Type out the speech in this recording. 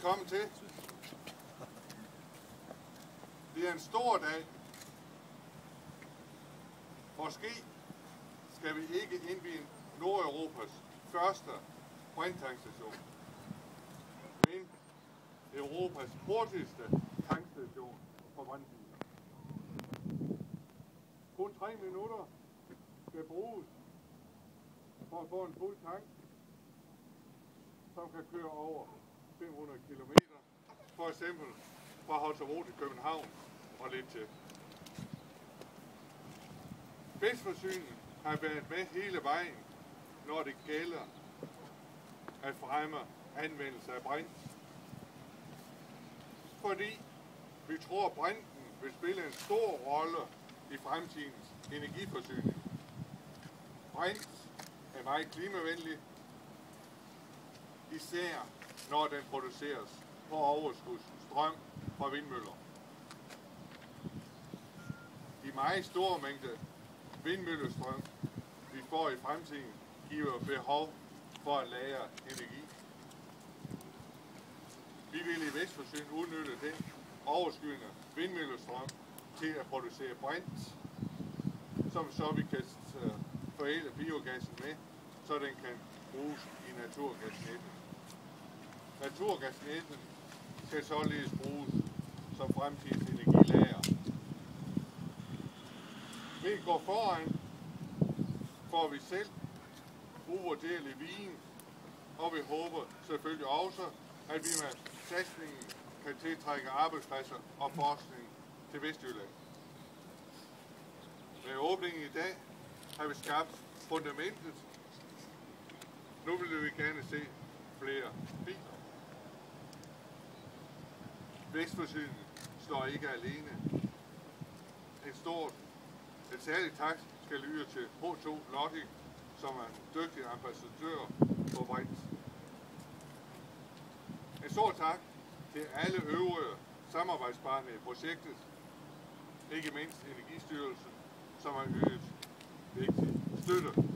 velkommen til. Det er en stor dag. Måske skal vi ikke indvie Nordeuropas første brinttanksstation, men Europas hurtigste tankstation for brintbiler. Kun 3 minutter skal bruges for at få en fuld tank, som kan køre over 500 km, for eksempel fra Holstebro til København og lidt til. Vestforsyning har været med hele vejen, når det gælder at fremme anvendelse af brint. Fordi vi tror, at brinten vil spille en stor rolle i fremtidens energiforsyning. Brint er meget klimavenlig, især når den produceres på overskudsstrøm fra vindmøller. De meget store mængder vindmøllestrøm, vi får i fremtiden, giver behov for at lagre energi. Vi vil i Vestforsyning udnytte den overskydende vindmøllestrøm til at producere brint, som så vi kan forædle biogassen med, så den kan bruges i naturgasnettet. Naturgasnettet skal således bruges som fremtidens energilager. Ved at gå foran får vi selv uvurderlig viden, og vi håber selvfølgelig også, at vi med satsningen kan tiltrække arbejdspladser og forskning til Vestjylland. Med åbningen i dag har vi skabt fundamentet. Nu vil vi gerne se flere biler. Vestforsyning står ikke alene. Et særligt tak skal lyde til H2 Logic, som er en dygtig ambassadør på brint. En stor tak til alle øvrige samarbejdspartnere i projektet, ikke mindst Energistyrelsen, som har ydet vigtig støtte.